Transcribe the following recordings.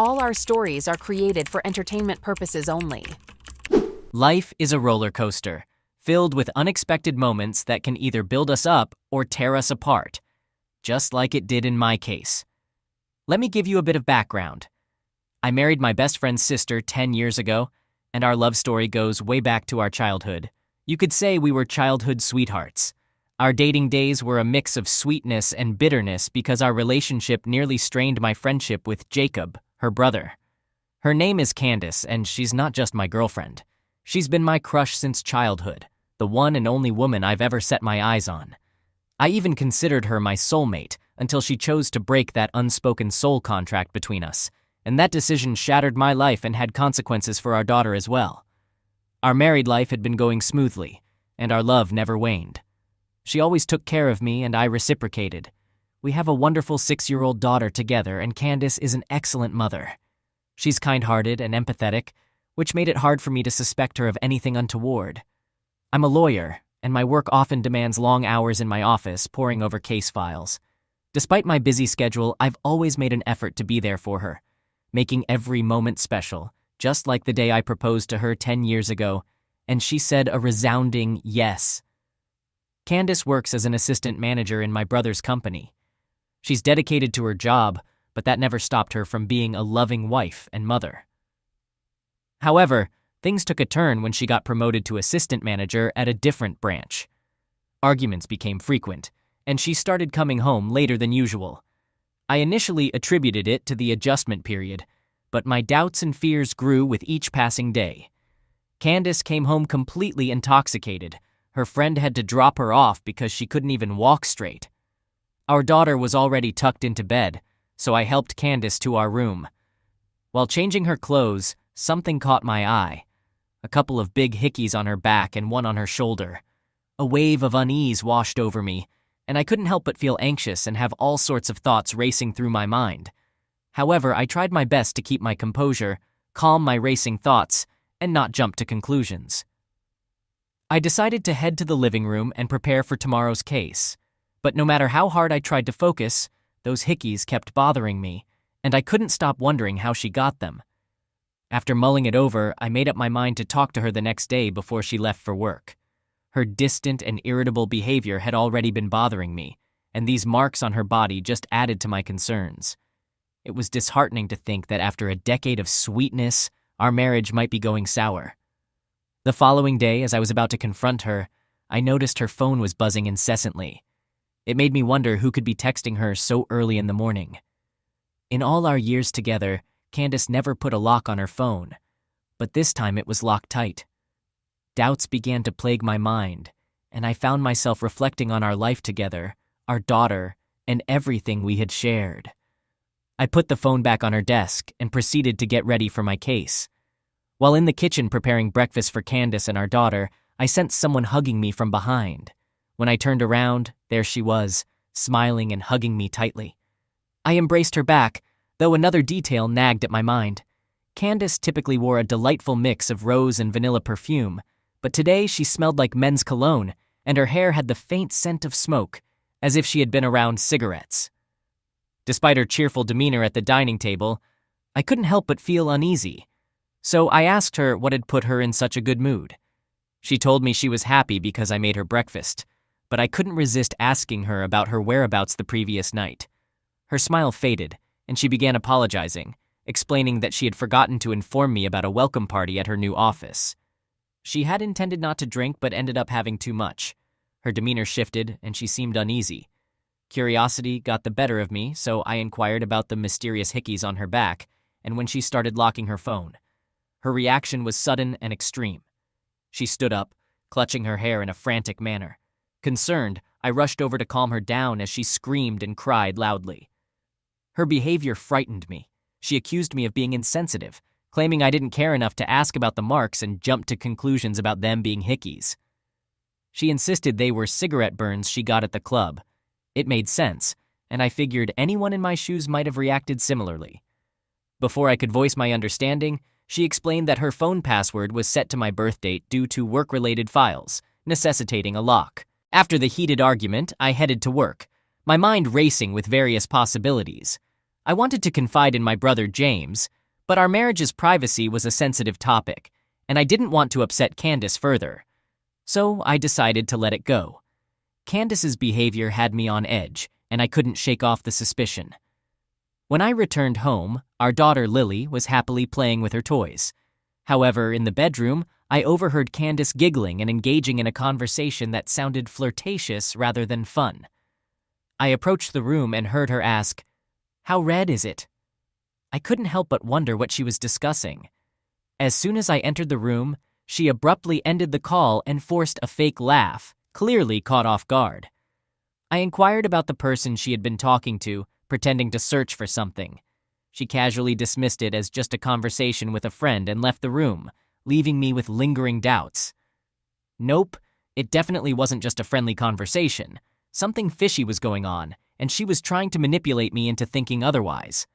All our stories are created for entertainment purposes only. Life is a roller coaster, filled with unexpected moments that can either build us up or tear us apart, just like it did in my case. Let me give you a bit of background. I married my best friend's sister 10 years ago, and our love story goes way back to our childhood. You could say we were childhood sweethearts. Our dating days were a mix of sweetness and bitterness because our relationship nearly strained my friendship with Jacob, her brother. Her name is Candace, and she's not just my girlfriend. She's been my crush since childhood, the one and only woman I've ever set my eyes on. I even considered her my soulmate until she chose to break that unspoken soul contract between us, and that decision shattered my life and had consequences for our daughter as well. Our married life had been going smoothly, and our love never waned. She always took care of me, and I reciprocated. We have a wonderful 6-year-old daughter together, and Candace is an excellent mother. She's kind-hearted and empathetic, which made it hard for me to suspect her of anything untoward. I'm a lawyer, and my work often demands long hours in my office poring over case files. Despite my busy schedule, I've always made an effort to be there for her, making every moment special, just like the day I proposed to her 10 years ago, and she said a resounding yes. Candace works as an assistant manager in my brother's company. She's dedicated to her job, but that never stopped her from being a loving wife and mother. However, things took a turn when she got promoted to assistant manager at a different branch. Arguments became frequent, and she started coming home later than usual. I initially attributed it to the adjustment period, but my doubts and fears grew with each passing day. Candace came home completely intoxicated. Her friend had to drop her off because she couldn't even walk straight. Our daughter was already tucked into bed, so I helped Candace to our room. While changing her clothes, something caught my eye. A couple of big hickeys on her back and one on her shoulder. A wave of unease washed over me, and I couldn't help but feel anxious and have all sorts of thoughts racing through my mind. However, I tried my best to keep my composure, calm my racing thoughts, and not jump to conclusions. I decided to head to the living room and prepare for tomorrow's case. But no matter how hard I tried to focus, those hickeys kept bothering me, and I couldn't stop wondering how she got them. After mulling it over, I made up my mind to talk to her the next day before she left for work. Her distant and irritable behavior had already been bothering me, and these marks on her body just added to my concerns. It was disheartening to think that after a decade of sweetness, our marriage might be going sour. The following day, as I was about to confront her, I noticed her phone was buzzing incessantly. It made me wonder who could be texting her so early in the morning. In all our years together, Candace never put a lock on her phone, but this time it was locked tight. Doubts began to plague my mind, and I found myself reflecting on our life together, our daughter, and everything we had shared. I put the phone back on her desk and proceeded to get ready for my case. While in the kitchen preparing breakfast for Candace and our daughter, I sensed someone hugging me from behind. When I turned around, there she was, smiling and hugging me tightly. I embraced her back, though another detail nagged at my mind. Candace typically wore a delightful mix of rose and vanilla perfume, but today she smelled like men's cologne, and her hair had the faint scent of smoke, as if she had been around cigarettes. Despite her cheerful demeanor at the dining table, I couldn't help but feel uneasy. So I asked her what had put her in such a good mood. She told me she was happy because I made her breakfast, but I couldn't resist asking her about her whereabouts the previous night. Her smile faded, and she began apologizing, explaining that she had forgotten to inform me about a welcome party at her new office. She had intended not to drink but ended up having too much. Her demeanor shifted, and she seemed uneasy. Curiosity got the better of me, so I inquired about the mysterious hickeys on her back, and when she started locking her phone. Her reaction was sudden and extreme. She stood up, clutching her hair in a frantic manner. Concerned, I rushed over to calm her down as she screamed and cried loudly. Her behavior frightened me. She accused me of being insensitive, claiming I didn't care enough to ask about the marks and jumped to conclusions about them being hickeys. She insisted they were cigarette burns she got at the club. It made sense, and I figured anyone in my shoes might have reacted similarly. Before I could voice my understanding, she explained that her phone password was set to my birth date due to work-related files, necessitating a lock. After the heated argument, I headed to work, my mind racing with various possibilities. I wanted to confide in my brother James, but our marriage's privacy was a sensitive topic, and I didn't want to upset Candace further. So I decided to let it go. Candace's behavior had me on edge, and I couldn't shake off the suspicion. When I returned home, our daughter Lily was happily playing with her toys. However, in the bedroom, I overheard Candace giggling and engaging in a conversation that sounded flirtatious rather than fun. I approached the room and heard her ask, "How red is it?" I couldn't help but wonder what she was discussing. As soon as I entered the room, she abruptly ended the call and forced a fake laugh, clearly caught off guard. I inquired about the person she had been talking to, pretending to search for something. She casually dismissed it as just a conversation with a friend and left the room, leaving me with lingering doubts. Nope, it definitely wasn't just a friendly conversation. Something fishy was going on, and she was trying to manipulate me into thinking otherwise.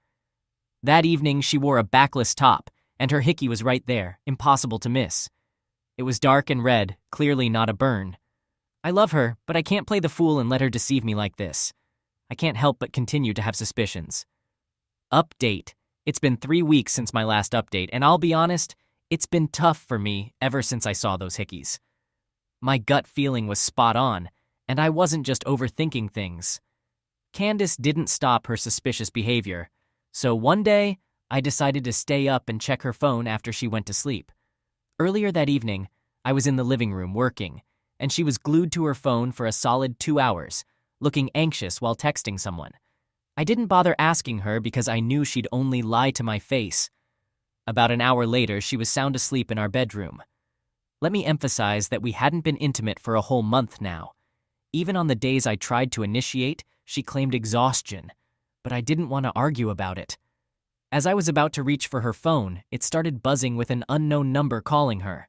That evening, she wore a backless top, and her hickey was right there, impossible to miss. It was dark and red, clearly not a burn. I love her, but I can't play the fool and let her deceive me like this. I can't help but continue to have suspicions. Update. It's been 3 weeks since my last update, and I'll be honest, it's been tough for me ever since I saw those hickeys. My gut feeling was spot on, and I wasn't just overthinking things. Candace didn't stop her suspicious behavior, so one day, I decided to stay up and check her phone after she went to sleep. Earlier that evening, I was in the living room working, and she was glued to her phone for a solid 2 hours, looking anxious while texting someone. I didn't bother asking her because I knew she'd only lie to my face. About an hour later, she was sound asleep in our bedroom. Let me emphasize that we hadn't been intimate for a whole month now. Even on the days I tried to initiate, she claimed exhaustion, but I didn't want to argue about it. As I was about to reach for her phone, it started buzzing with an unknown number calling her.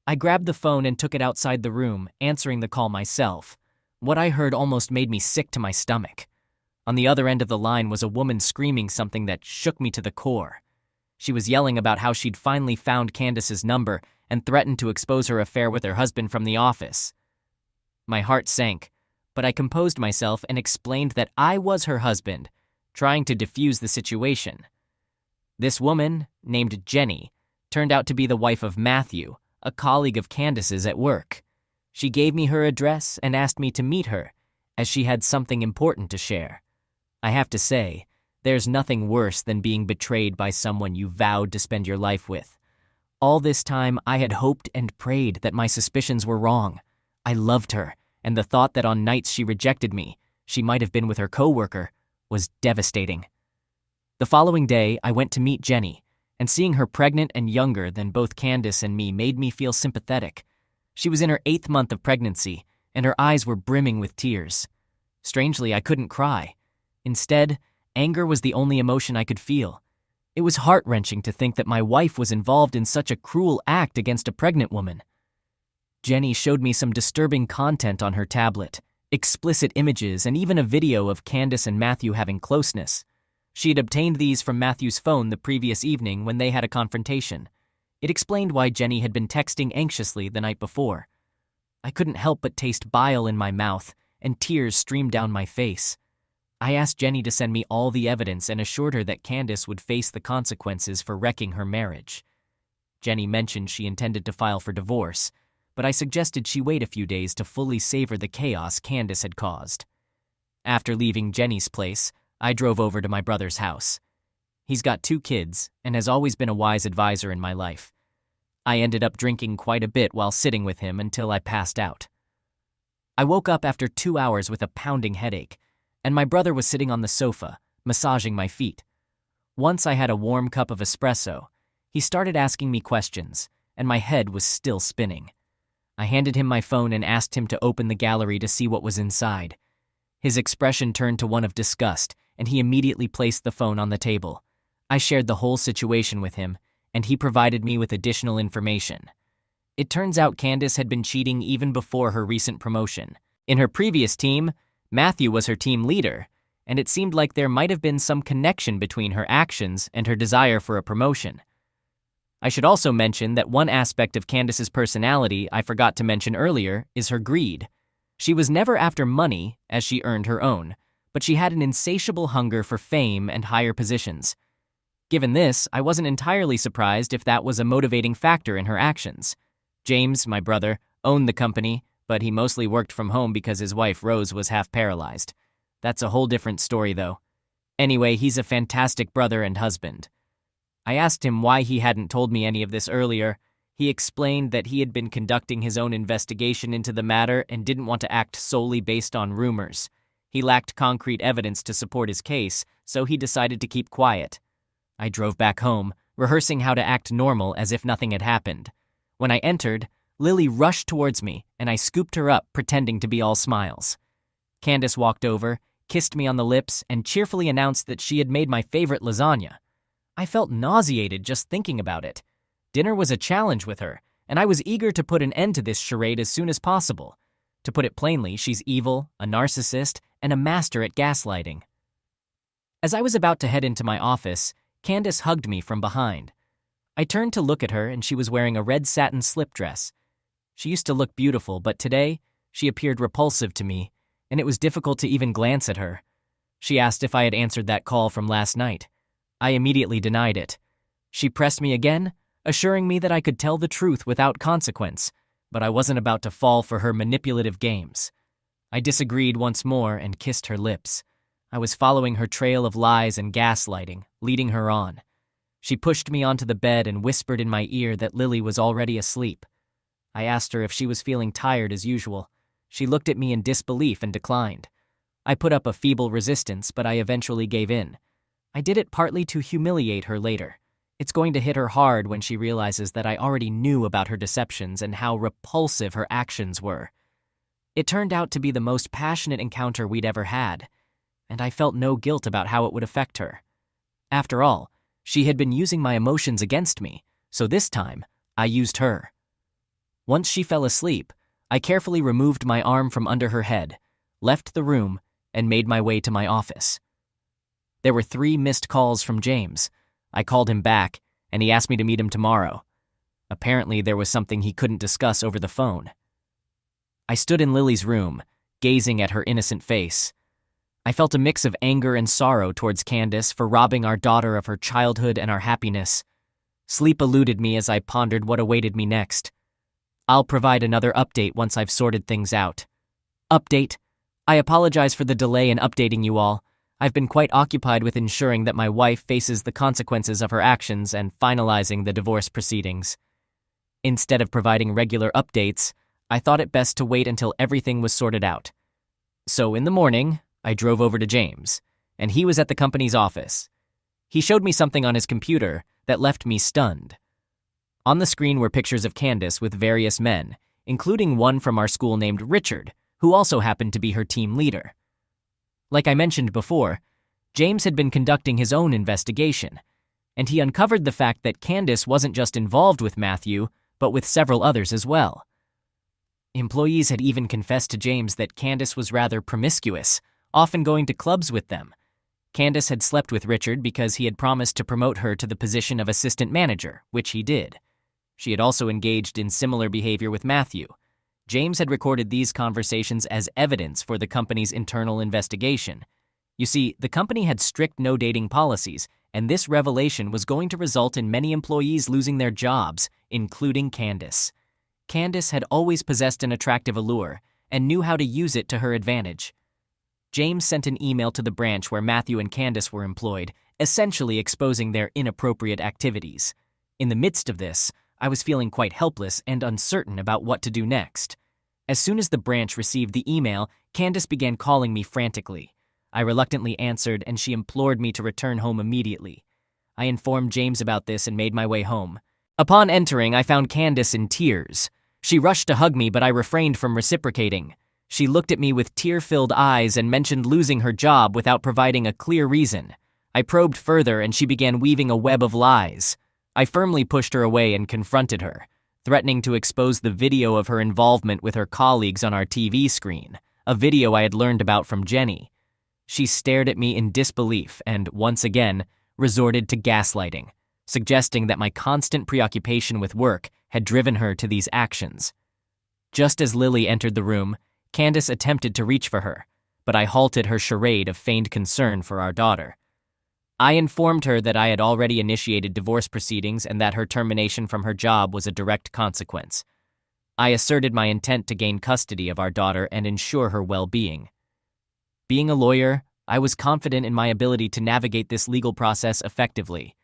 I grabbed the phone and took it outside the room, answering the call myself. What I heard almost made me sick to my stomach. On the other end of the line was a woman screaming something that shook me to the core. She was yelling about how she'd finally found Candace's number and threatened to expose her affair with her husband from the office. My heart sank, but I composed myself and explained that I was her husband, trying to defuse the situation. This woman, named Jenny, turned out to be the wife of Matthew, a colleague of Candace's at work. She gave me her address and asked me to meet her, as she had something important to share. I have to say, there's nothing worse than being betrayed by someone you vowed to spend your life with. All this time, I had hoped and prayed that my suspicions were wrong. I loved her, and the thought that on nights she rejected me, she might have been with her coworker, was devastating. The following day, I went to meet Jenny, and seeing her pregnant and younger than both Candace and me made me feel sympathetic. She was in her 8th month of pregnancy, and her eyes were brimming with tears. Strangely, I couldn't cry. Instead, anger was the only emotion I could feel. It was heart-wrenching to think that my wife was involved in such a cruel act against a pregnant woman. Jenny showed me some disturbing content on her tablet, explicit images, and even a video of Candace and Matthew having closeness. She had obtained these from Matthew's phone the previous evening when they had a confrontation. It explained why Jenny had been texting anxiously the night before. I couldn't help but taste bile in my mouth, and tears streamed down my face. I asked Jenny to send me all the evidence and assured her that Candace would face the consequences for wrecking her marriage. Jenny mentioned she intended to file for divorce, but I suggested she wait a few days to fully savor the chaos Candace had caused. After leaving Jenny's place, I drove over to my brother's house. He's got 2 kids and has always been a wise advisor in my life. I ended up drinking quite a bit while sitting with him until I passed out. I woke up after 2 hours with a pounding headache, and my brother was sitting on the sofa, massaging my feet. Once I had a warm cup of espresso, he started asking me questions, and my head was still spinning. I handed him my phone and asked him to open the gallery to see what was inside. His expression turned to one of disgust, and he immediately placed the phone on the table. I shared the whole situation with him, and he provided me with additional information. It turns out Candace had been cheating even before her recent promotion. In her previous team, Matthew was her team leader, and it seemed like there might have been some connection between her actions and her desire for a promotion. I should also mention that one aspect of Candace's personality I forgot to mention earlier is her greed. She was never after money, as she earned her own, but she had an insatiable hunger for fame and higher positions. Given this, I wasn't entirely surprised if that was a motivating factor in her actions. James, my brother, owned the company, but he mostly worked from home because his wife Rose was half paralyzed. That's a whole different story, though. Anyway, he's a fantastic brother and husband. I asked him why he hadn't told me any of this earlier. He explained that he had been conducting his own investigation into the matter and didn't want to act solely based on rumors. He lacked concrete evidence to support his case, so he decided to keep quiet. I drove back home, rehearsing how to act normal as if nothing had happened. When I entered, Lily rushed towards me, and I scooped her up, pretending to be all smiles. Candace walked over, kissed me on the lips, and cheerfully announced that she had made my favorite lasagna. I felt nauseated just thinking about it. Dinner was a challenge with her, and I was eager to put an end to this charade as soon as possible. To put it plainly, she's evil, a narcissist, and a master at gaslighting. As I was about to head into my office, Candace hugged me from behind. I turned to look at her, and she was wearing a red satin slip dress. She used to look beautiful, but today, she appeared repulsive to me, and it was difficult to even glance at her. She asked if I had answered that call from last night. I immediately denied it. She pressed me again, assuring me that I could tell the truth without consequence, but I wasn't about to fall for her manipulative games. I disagreed once more and kissed her lips. I was following her trail of lies and gaslighting, leading her on. She pushed me onto the bed and whispered in my ear that Lily was already asleep. I asked her if she was feeling tired as usual. She looked at me in disbelief and declined. I put up a feeble resistance, but I eventually gave in. I did it partly to humiliate her later. It's going to hit her hard when she realizes that I already knew about her deceptions and how repulsive her actions were. It turned out to be the most passionate encounter we'd ever had, and I felt no guilt about how it would affect her. After all, she had been using my emotions against me, so this time, I used her. Once she fell asleep, I carefully removed my arm from under her head, left the room, and made my way to my office. There were 3 missed calls from James. I called him back, and he asked me to meet him tomorrow. Apparently, there was something he couldn't discuss over the phone. I stood in Lily's room, gazing at her innocent face. I felt a mix of anger and sorrow towards Candace for robbing our daughter of her childhood and our happiness. Sleep eluded me as I pondered what awaited me next. I'll provide another update once I've sorted things out. Update. I apologize for the delay in updating you all. I've been quite occupied with ensuring that my wife faces the consequences of her actions and finalizing the divorce proceedings. Instead of providing regular updates, I thought it best to wait until everything was sorted out. So in the morning, I drove over to James, and he was at the company's office. He showed me something on his computer that left me stunned. On the screen were pictures of Candace with various men, including one from our school named Richard, who also happened to be her team leader. Like I mentioned before, James had been conducting his own investigation, and he uncovered the fact that Candace wasn't just involved with Matthew, but with several others as well. Employees had even confessed to James that Candace was rather promiscuous, often going to clubs with them. Candace had slept with Richard because he had promised to promote her to the position of assistant manager, which he did. She had also engaged in similar behavior with Matthew. James had recorded these conversations as evidence for the company's internal investigation. You see, the company had strict no-dating policies, and this revelation was going to result in many employees losing their jobs, including Candace. Candace had always possessed an attractive allure and knew how to use it to her advantage. James sent an email to the branch where Matthew and Candace were employed, essentially exposing their inappropriate activities. In the midst of this, I was feeling quite helpless and uncertain about what to do next. As soon as the branch received the email, Candace began calling me frantically. I reluctantly answered, and she implored me to return home immediately. I informed James about this and made my way home. Upon entering, I found Candace in tears. She rushed to hug me, but I refrained from reciprocating. She looked at me with tear-filled eyes and mentioned losing her job without providing a clear reason. I probed further, and she began weaving a web of lies. I firmly pushed her away and confronted her, threatening to expose the video of her involvement with her colleagues on our TV screen, a video I had learned about from Jenny. She stared at me in disbelief and, once again, resorted to gaslighting, suggesting that my constant preoccupation with work had driven her to these actions. Just as Lily entered the room, Candace attempted to reach for her, but I halted her charade of feigned concern for our daughter. I informed her that I had already initiated divorce proceedings and that her termination from her job was a direct consequence. I asserted my intent to gain custody of our daughter and ensure her well-being. Being a lawyer, I was confident in my ability to navigate this legal process effectively.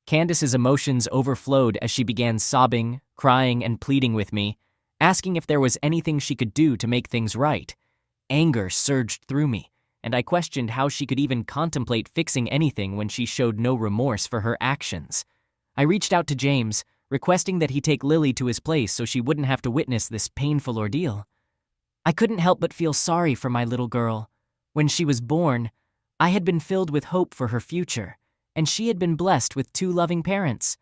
Candace's emotions overflowed as she began sobbing, crying, and pleading with me, asking if there was anything she could do to make things right. Anger surged through me, and I questioned how she could even contemplate fixing anything when she showed no remorse for her actions. I reached out to James, requesting that he take Lily to his place so she wouldn't have to witness this painful ordeal. I couldn't help but feel sorry for my little girl. When she was born, I had been filled with hope for her future, and she had been blessed with 2 loving parents.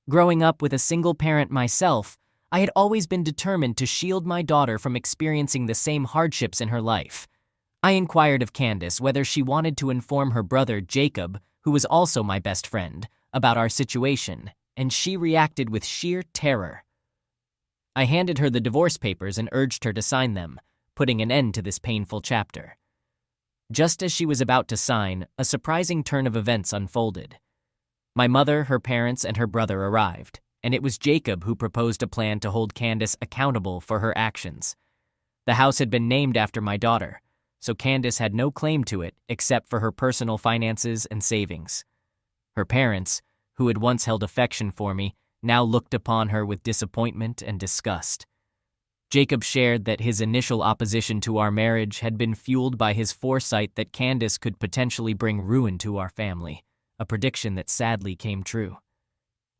Growing up with a single parent myself, I had always been determined to shield my daughter from experiencing the same hardships in her life. I inquired of Candace whether she wanted to inform her brother Jacob, who was also my best friend, about our situation, and she reacted with sheer terror. I handed her the divorce papers and urged her to sign them, putting an end to this painful chapter. Just as she was about to sign, a surprising turn of events unfolded. My mother, her parents, and her brother arrived, and it was Jacob who proposed a plan to hold Candace accountable for her actions. The house had been named after my daughter, so Candace had no claim to it except for her personal finances and savings. Her parents, who had once held affection for me, now looked upon her with disappointment and disgust. Jacob shared that his initial opposition to our marriage had been fueled by his foresight that Candace could potentially bring ruin to our family, a prediction that sadly came true.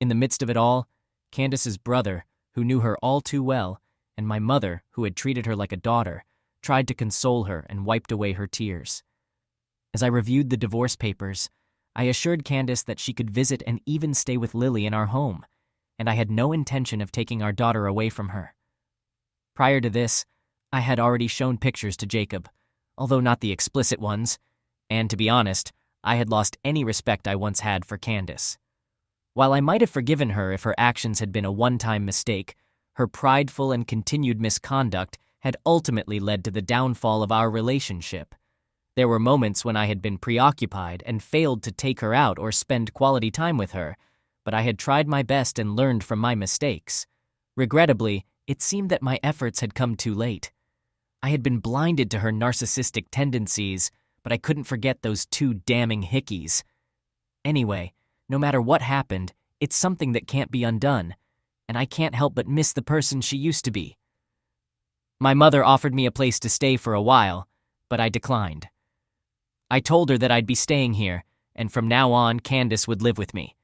In the midst of it all, Candace's brother, who knew her all too well, and my mother, who had treated her like a daughter, tried to console her and wiped away her tears. As I reviewed the divorce papers, I assured Candace that she could visit and even stay with Lily in our home, and I had no intention of taking our daughter away from her. Prior to this, I had already shown pictures to Jacob, although not the explicit ones, and to be honest, I had lost any respect I once had for Candace. While I might have forgiven her if her actions had been a one-time mistake, her prideful and continued misconduct had ultimately led to the downfall of our relationship. There were moments when I had been preoccupied and failed to take her out or spend quality time with her, but I had tried my best and learned from my mistakes. Regrettably, it seemed that my efforts had come too late. I had been blinded to her narcissistic tendencies, but I couldn't forget those 2 damning hickeys. Anyway, no matter what happened, it's something that can't be undone, and I can't help but miss the person she used to be. My mother offered me a place to stay for a while, but I declined. I told her that I'd be staying here, and from now on, Candace would live with me.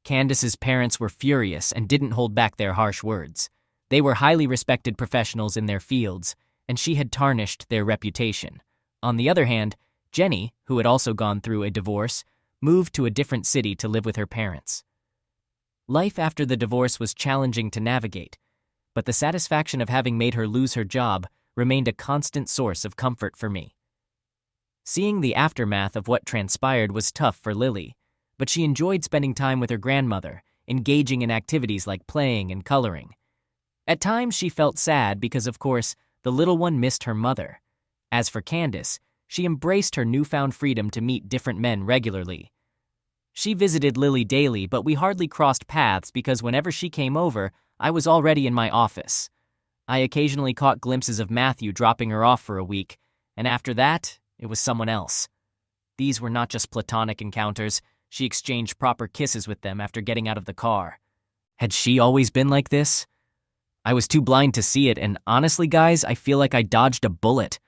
Candace's parents were furious and didn't hold back their harsh words. They were highly respected professionals in their fields, and she had tarnished their reputation. On the other hand, Jenny, who had also gone through a divorce, moved to a different city to live with her parents. Life after the divorce was challenging to navigate, but the satisfaction of having made her lose her job remained a constant source of comfort for me. Seeing the aftermath of what transpired was tough for Lily, but she enjoyed spending time with her grandmother, engaging in activities like playing and coloring. At times she felt sad because, of course, the little one missed her mother. As for Candace, she embraced her newfound freedom to meet different men regularly. She visited Lily daily, but we hardly crossed paths because whenever she came over, I was already in my office. I occasionally caught glimpses of Matthew dropping her off for a week, and after that, it was someone else. These were not just platonic encounters. She exchanged proper kisses with them after getting out of the car. Had she always been like this? I was too blind to see it, and honestly, guys, I feel like I dodged a bullet.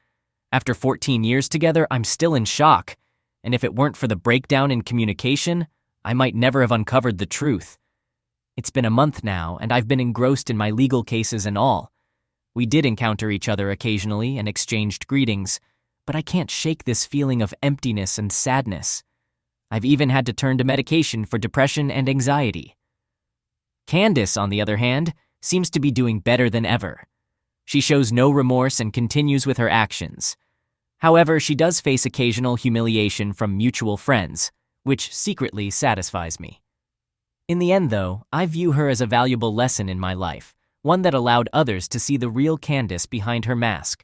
After 14 years together, I'm still in shock, and if it weren't for the breakdown in communication, I might never have uncovered the truth. It's been a month now, and I've been engrossed in my legal cases and all. We did encounter each other occasionally and exchanged greetings, but I can't shake this feeling of emptiness and sadness. I've even had to turn to medication for depression and anxiety. Candace, on the other hand, seems to be doing better than ever. She shows no remorse and continues with her actions. However, she does face occasional humiliation from mutual friends, which secretly satisfies me. In the end, though, I view her as a valuable lesson in my life, one that allowed others to see the real Candace behind her mask.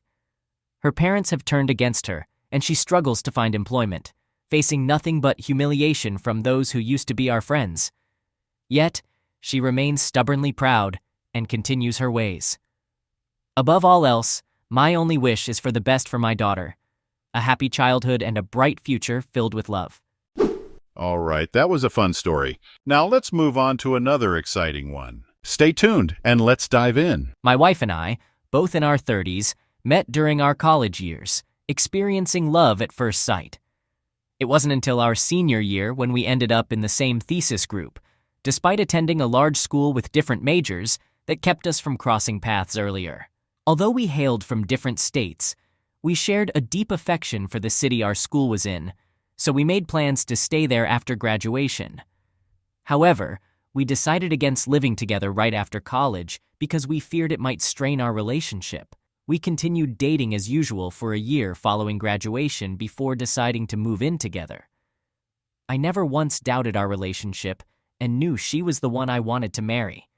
Her parents have turned against her, and she struggles to find employment, facing nothing but humiliation from those who used to be our friends. Yet, she remains stubbornly proud and continues her ways. Above all else, my only wish is for the best for my daughter, a happy childhood and a bright future filled with love. All right, that was a fun story. Now let's move on to another exciting one. Stay tuned and let's dive in. My wife and I, both in our 30s, met during our college years, experiencing love at first sight. It wasn't until our senior year when we ended up in the same thesis group, despite attending a large school with different majors, that kept us from crossing paths earlier. Although we hailed from different states, we shared a deep affection for the city our school was in, so we made plans to stay there after graduation. However, we decided against living together right after college because we feared it might strain our relationship. We continued dating as usual for a year following graduation before deciding to move in together. I never once doubted our relationship and knew she was the one I wanted to marry.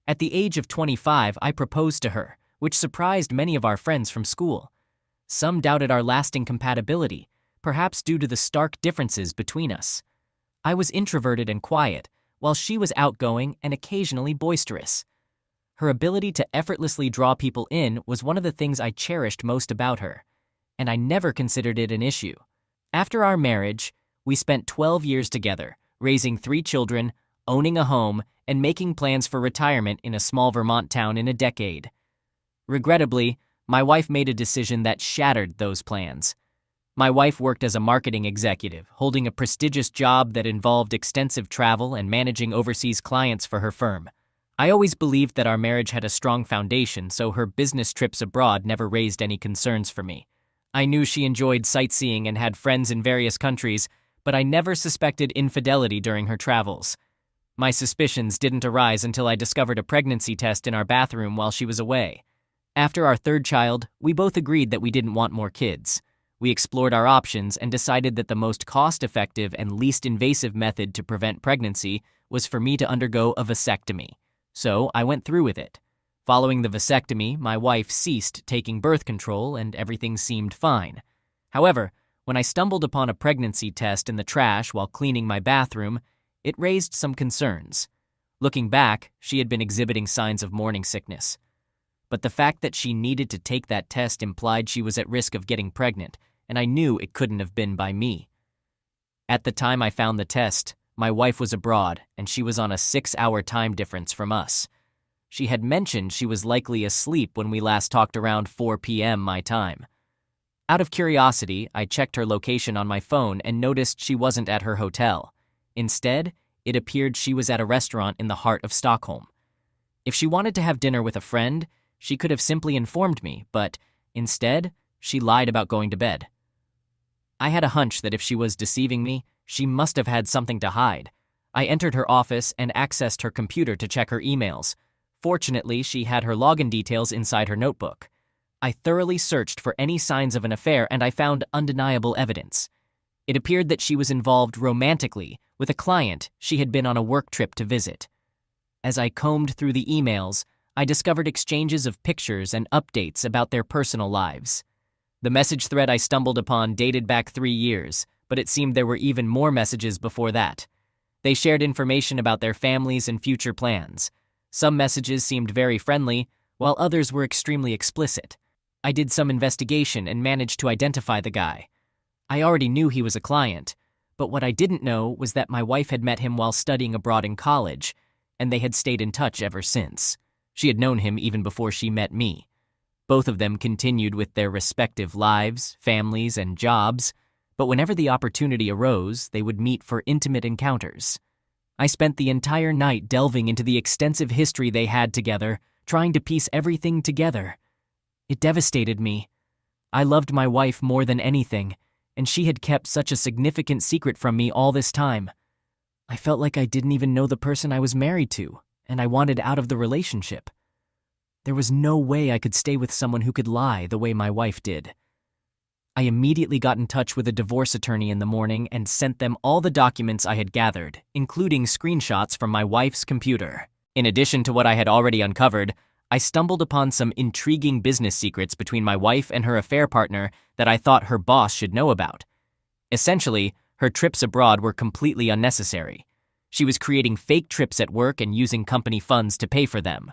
At the age of 25, I proposed to her, which surprised many of our friends from school. Some doubted our lasting compatibility, perhaps due to the stark differences between us. I was introverted and quiet, while she was outgoing and occasionally boisterous. Her ability to effortlessly draw people in was one of the things I cherished most about her, and I never considered it an issue. After our marriage, we spent 12 years together, raising 3 children, owning a home, and making plans for retirement in a small Vermont town in a decade. Regrettably, my wife made a decision that shattered those plans. My wife worked as a marketing executive, holding a prestigious job that involved extensive travel and managing overseas clients for her firm. I always believed that our marriage had a strong foundation, so her business trips abroad never raised any concerns for me. I knew she enjoyed sightseeing and had friends in various countries, but I never suspected infidelity during her travels. My suspicions didn't arise until I discovered a pregnancy test in our bathroom while she was away. After our 3rd child, we both agreed that we didn't want more kids. We explored our options and decided that the most cost-effective and least invasive method to prevent pregnancy was for me to undergo a vasectomy. So I went through with it. Following the vasectomy, my wife ceased taking birth control and everything seemed fine. However, when I stumbled upon a pregnancy test in the trash while cleaning my bathroom, it raised some concerns. Looking back, she had been exhibiting signs of morning sickness. But the fact that she needed to take that test implied she was at risk of getting pregnant, and I knew it couldn't have been by me. At the time I found the test, my wife was abroad, and she was on a 6-hour time difference from us. She had mentioned she was likely asleep when we last talked around 4 p.m. my time. Out of curiosity, I checked her location on my phone and noticed she wasn't at her hotel. Instead, it appeared she was at a restaurant in the heart of Stockholm. If she wanted to have dinner with a friend, she could have simply informed me, but instead, she lied about going to bed. I had a hunch that if she was deceiving me, she must have had something to hide. I entered her office and accessed her computer to check her emails. Fortunately, she had her login details inside her notebook. I thoroughly searched for any signs of an affair and I found undeniable evidence. It appeared that she was involved romantically with a client she had been on a work trip to visit. As I combed through the emails, I discovered exchanges of pictures and updates about their personal lives. The message thread I stumbled upon dated back 3 years, but it seemed there were even more messages before that. They shared information about their families and future plans. Some messages seemed very friendly, while others were extremely explicit. I did some investigation and managed to identify the guy. I already knew he was a client, but what I didn't know was that my wife had met him while studying abroad in college, and they had stayed in touch ever since. She had known him even before she met me. Both of them continued with their respective lives, families, and jobs, but whenever the opportunity arose, they would meet for intimate encounters. I spent the entire night delving into the extensive history they had together, trying to piece everything together. It devastated me. I loved my wife more than anything, and she had kept such a significant secret from me all this time. I felt like I didn't even know the person I was married to, and I wanted out of the relationship. There was no way I could stay with someone who could lie the way my wife did. I immediately got in touch with a divorce attorney in the morning and sent them all the documents I had gathered, including screenshots from my wife's computer. In addition to what I had already uncovered, I stumbled upon some intriguing business secrets between my wife and her affair partner that I thought her boss should know about. Essentially, her trips abroad were completely unnecessary. She was creating fake trips at work and using company funds to pay for them.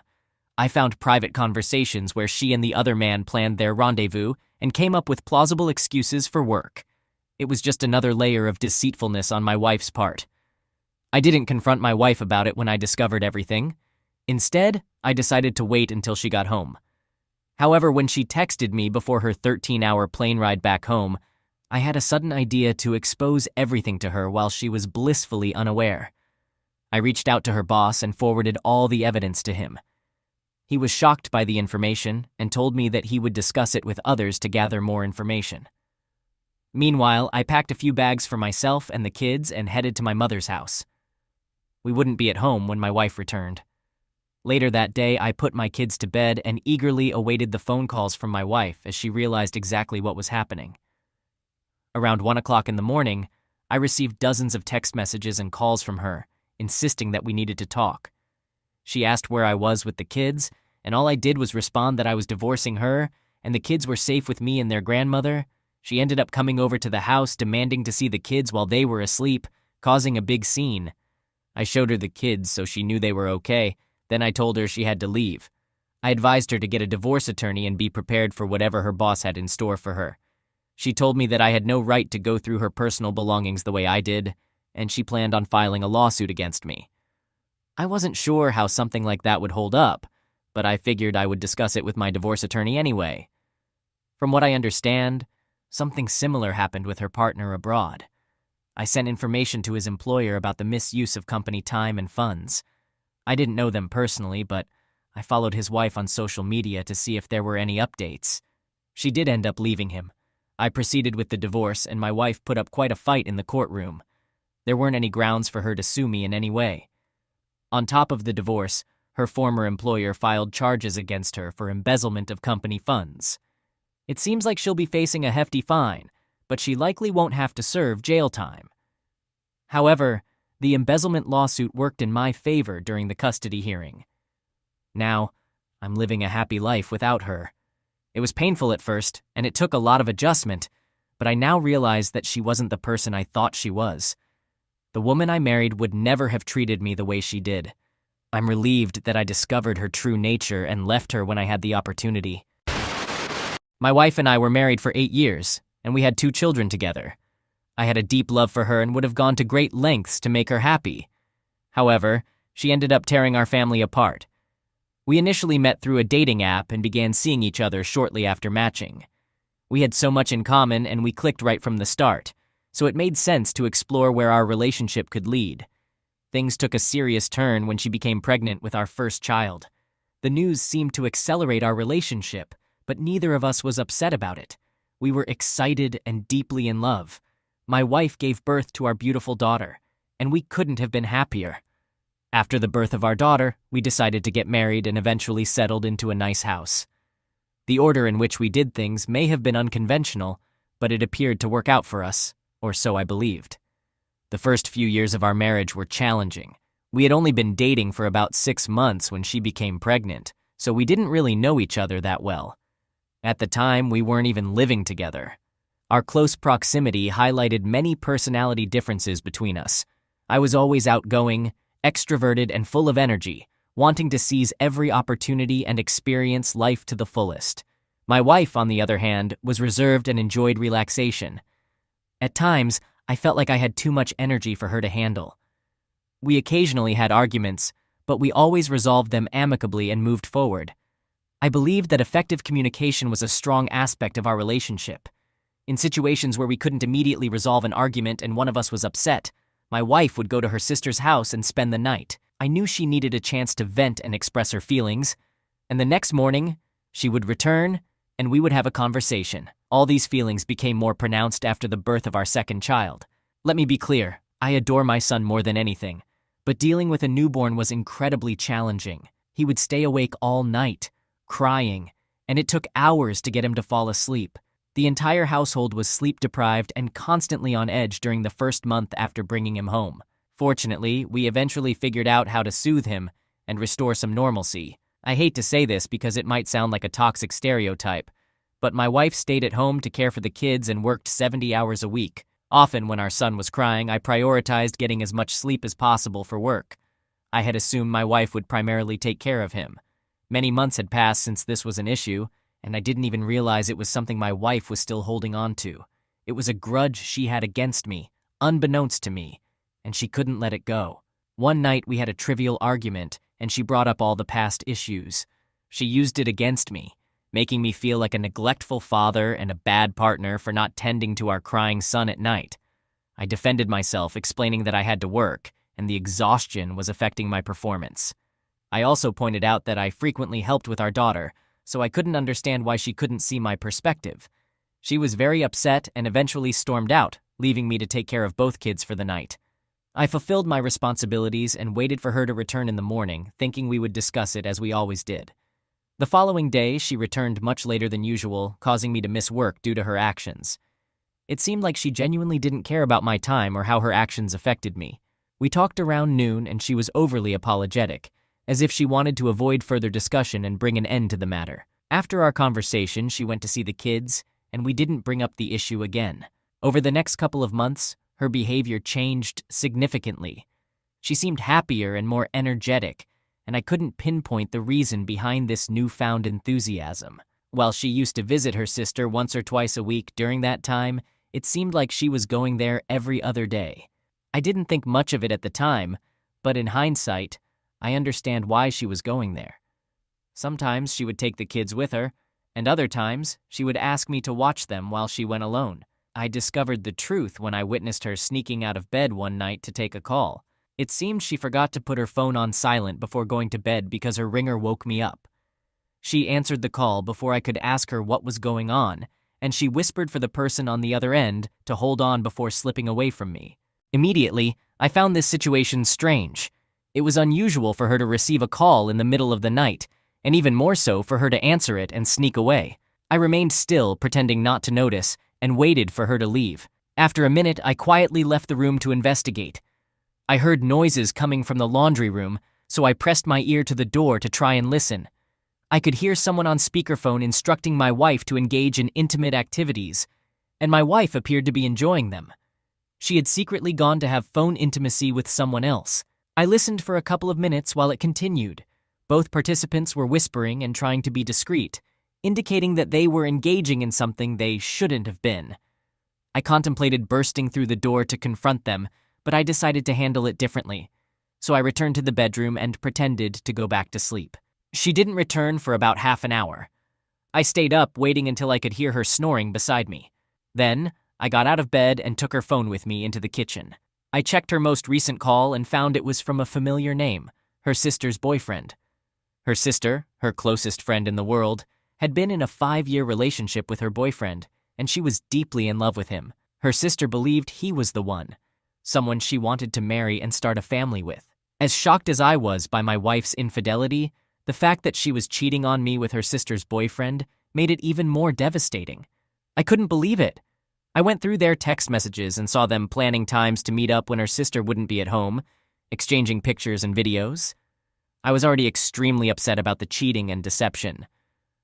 I found private conversations where she and the other man planned their rendezvous and came up with plausible excuses for work. It was just another layer of deceitfulness on my wife's part. I didn't confront my wife about it when I discovered everything. Instead, I decided to wait until she got home. However, when she texted me before her 13-hour plane ride back home, I had a sudden idea to expose everything to her while she was blissfully unaware. I reached out to her boss and forwarded all the evidence to him. He was shocked by the information and told me that he would discuss it with others to gather more information. Meanwhile, I packed a few bags for myself and the kids and headed to my mother's house. We wouldn't be at home when my wife returned. Later that day, I put my kids to bed and eagerly awaited the phone calls from my wife as she realized exactly what was happening. Around 1 o'clock in the morning, I received dozens of text messages and calls from her, insisting that we needed to talk. She asked where I was with the kids, and all I did was respond that I was divorcing her, and the kids were safe with me and their grandmother. She ended up coming over to the house, demanding to see the kids while they were asleep, causing a big scene. I showed her the kids so she knew they were okay. Then I told her she had to leave. I advised her to get a divorce attorney and be prepared for whatever her boss had in store for her. She told me that I had no right to go through her personal belongings the way I did, and she planned on filing a lawsuit against me. I wasn't sure how something like that would hold up, but I figured I would discuss it with my divorce attorney anyway. From what I understand, something similar happened with her partner abroad. I sent information to his employer about the misuse of company time and funds. I didn't know them personally, but I followed his wife on social media to see if there were any updates. She did end up leaving him. I proceeded with the divorce, and my wife put up quite a fight in the courtroom. There weren't any grounds for her to sue me in any way. On top of the divorce, her former employer filed charges against her for embezzlement of company funds. It seems like she'll be facing a hefty fine, but she likely won't have to serve jail time. However, the embezzlement lawsuit worked in my favor during the custody hearing. Now, I'm living a happy life without her. It was painful at first, and it took a lot of adjustment, but I now realize that she wasn't the person I thought she was. The woman I married would never have treated me the way she did. I'm relieved that I discovered her true nature and left her when I had the opportunity. My wife and I were married for 8 years, and we had 2 children together. I had a deep love for her and would have gone to great lengths to make her happy. However, she ended up tearing our family apart. We initially met through a dating app and began seeing each other shortly after matching. We had so much in common and we clicked right from the start, so it made sense to explore where our relationship could lead. Things took a serious turn when she became pregnant with our first child. The news seemed to accelerate our relationship, but neither of us was upset about it. We were excited and deeply in love. My wife gave birth to our beautiful daughter, and we couldn't have been happier. After the birth of our daughter, we decided to get married and eventually settled into a nice house. The order in which we did things may have been unconventional, but it appeared to work out for us, or so I believed. The first few years of our marriage were challenging. We had only been dating for about 6 months when she became pregnant, so we didn't really know each other that well. At the time, we weren't even living together. Our close proximity highlighted many personality differences between us. I was always outgoing, extroverted, and full of energy, wanting to seize every opportunity and experience life to the fullest. My wife, on the other hand, was reserved and enjoyed relaxation. At times, I felt like I had too much energy for her to handle. We occasionally had arguments, but we always resolved them amicably and moved forward. I believed that effective communication was a strong aspect of our relationship. In situations where we couldn't immediately resolve an argument and one of us was upset, my wife would go to her sister's house and spend the night. I knew she needed a chance to vent and express her feelings, and the next morning, she would return and we would have a conversation. All these feelings became more pronounced after the birth of our second child. Let me be clear, I adore my son more than anything, but dealing with a newborn was incredibly challenging. He would stay awake all night, crying, and it took hours to get him to fall asleep. The entire household was sleep-deprived and constantly on edge during the first month after bringing him home. Fortunately, we eventually figured out how to soothe him and restore some normalcy. I hate to say this because it might sound like a toxic stereotype, but my wife stayed at home to care for the kids and worked 70 hours a week. Often when our son was crying, I prioritized getting as much sleep as possible for work. I had assumed my wife would primarily take care of him. Many months had passed since this was an issue, and I didn't even realize it was something my wife was still holding on to. It was a grudge she had against me, unbeknownst to me, and she couldn't let it go. One night we had a trivial argument, and she brought up all the past issues. She used it against me, making me feel like a neglectful father and a bad partner for not tending to our crying son at night. I defended myself, explaining that I had to work, and the exhaustion was affecting my performance. I also pointed out that I frequently helped with our daughter, so I couldn't understand why she couldn't see my perspective. She was very upset and eventually stormed out, leaving me to take care of both kids for the night. I fulfilled my responsibilities and waited for her to return in the morning, thinking we would discuss it as we always did. The following day, she returned much later than usual, causing me to miss work due to her actions. It seemed like she genuinely didn't care about my time or how her actions affected me. We talked around noon and she was overly apologetic, as if she wanted to avoid further discussion and bring an end to the matter. After our conversation, she went to see the kids, and we didn't bring up the issue again. Over the next couple of months, her behavior changed significantly. She seemed happier and more energetic, and I couldn't pinpoint the reason behind this newfound enthusiasm. While she used to visit her sister once or twice a week during that time, it seemed like she was going there every other day. I didn't think much of it at the time, but in hindsight, I understand why she was going there. Sometimes she would take the kids with her, and other times she would ask me to watch them while she went alone. I discovered the truth when I witnessed her sneaking out of bed one night to take a call. It seemed she forgot to put her phone on silent before going to bed because her ringer woke me up. She answered the call before I could ask her what was going on, and she whispered for the person on the other end to hold on before slipping away from me. Immediately, I found this situation strange. It was unusual for her to receive a call in the middle of the night, and even more so for her to answer it and sneak away. I remained still, pretending not to notice, and waited for her to leave. After a minute, I quietly left the room to investigate. I heard noises coming from the laundry room, so I pressed my ear to the door to try and listen. I could hear someone on speakerphone instructing my wife to engage in intimate activities, and my wife appeared to be enjoying them. She had secretly gone to have phone intimacy with someone else. I listened for a couple of minutes while it continued. Both participants were whispering and trying to be discreet, indicating that they were engaging in something they shouldn't have been. I contemplated bursting through the door to confront them, but I decided to handle it differently. So I returned to the bedroom and pretended to go back to sleep. She didn't return for about half an hour. I stayed up waiting until I could hear her snoring beside me. Then, I got out of bed and took her phone with me into the kitchen. I checked her most recent call and found it was from a familiar name, her sister's boyfriend. Her sister, her closest friend in the world, had been in a 5-year relationship with her boyfriend, and she was deeply in love with him. Her sister believed he was the one, someone she wanted to marry and start a family with. As shocked as I was by my wife's infidelity, the fact that she was cheating on me with her sister's boyfriend made it even more devastating. I couldn't believe it. I went through their text messages and saw them planning times to meet up when her sister wouldn't be at home, exchanging pictures and videos. I was already extremely upset about the cheating and deception.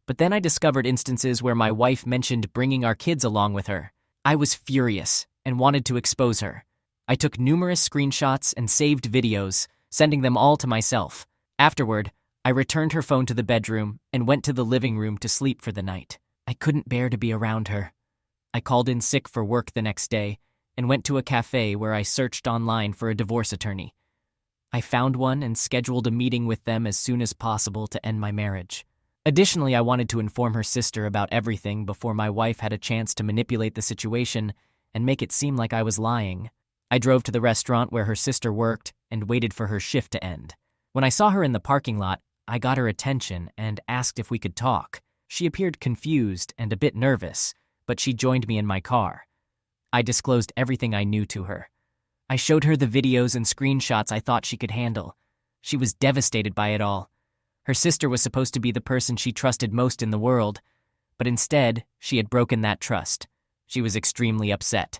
But then I discovered instances where my wife mentioned bringing our kids along with her. I was furious and wanted to expose her. I took numerous screenshots and saved videos, sending them all to myself. Afterward, I returned her phone to the bedroom and went to the living room to sleep for the night. I couldn't bear to be around her. I called in sick for work the next day and went to a cafe where I searched online for a divorce attorney. I found one and scheduled a meeting with them as soon as possible to end my marriage. Additionally, I wanted to inform her sister about everything before my wife had a chance to manipulate the situation and make it seem like I was lying. I drove to the restaurant where her sister worked and waited for her shift to end. When I saw her in the parking lot, I got her attention and asked if we could talk. She appeared confused and a bit nervous, but she joined me in my car. I disclosed everything I knew to her. I showed her the videos and screenshots I thought she could handle. She was devastated by it all. Her sister was supposed to be the person she trusted most in the world, but instead, she had broken that trust. She was extremely upset.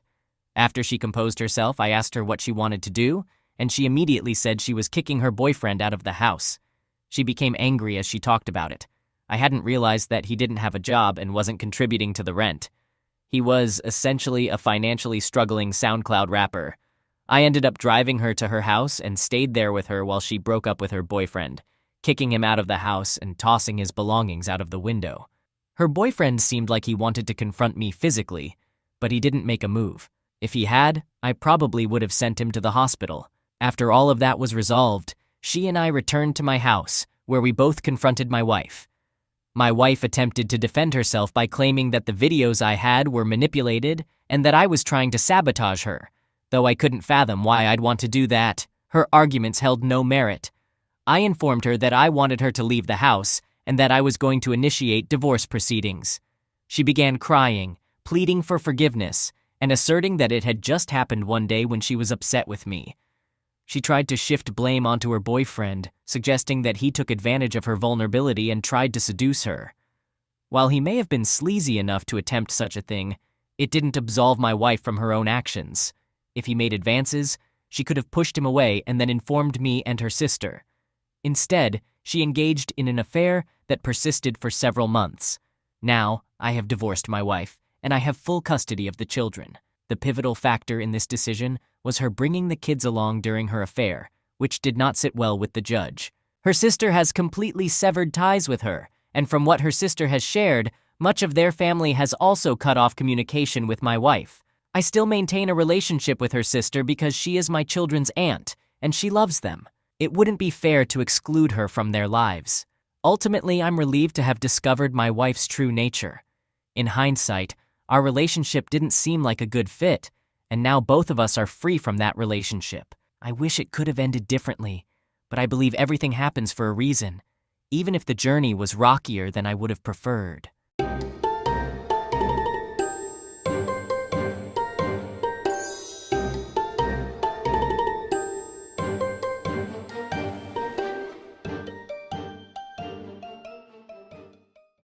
After she composed herself, I asked her what she wanted to do, and she immediately said she was kicking her boyfriend out of the house. She became angry as she talked about it. I hadn't realized that he didn't have a job and wasn't contributing to the rent. He was essentially a financially struggling SoundCloud rapper. I ended up driving her to her house and stayed there with her while she broke up with her boyfriend, kicking him out of the house and tossing his belongings out of the window. Her boyfriend seemed like he wanted to confront me physically, but he didn't make a move. If he had, I probably would have sent him to the hospital. After all of that was resolved, she and I returned to my house, where we both confronted my wife. My wife attempted to defend herself by claiming that the videos I had were manipulated and that I was trying to sabotage her, though I couldn't fathom why I'd want to do that. Her arguments held no merit. I informed her that I wanted her to leave the house and that I was going to initiate divorce proceedings. She began crying, pleading for forgiveness, and asserting that it had just happened one day when she was upset with me. She tried to shift blame onto her boyfriend, suggesting that he took advantage of her vulnerability and tried to seduce her. While he may have been sleazy enough to attempt such a thing, it didn't absolve my wife from her own actions. If he made advances, she could have pushed him away and then informed me and her sister. Instead, she engaged in an affair that persisted for several months. Now, I have divorced my wife, and I have full custody of the children. The pivotal factor in this decision was her bringing the kids along during her affair, which did not sit well with the judge. Her sister has completely severed ties with her, and from what her sister has shared, much of their family has also cut off communication with my wife. I still maintain a relationship with her sister because she is my children's aunt, and she loves them. It wouldn't be fair to exclude her from their lives. Ultimately, I'm relieved to have discovered my wife's true nature. In hindsight, our relationship didn't seem like a good fit, and now both of us are free from that relationship. I wish it could have ended differently, but I believe everything happens for a reason, even if the journey was rockier than I would have preferred.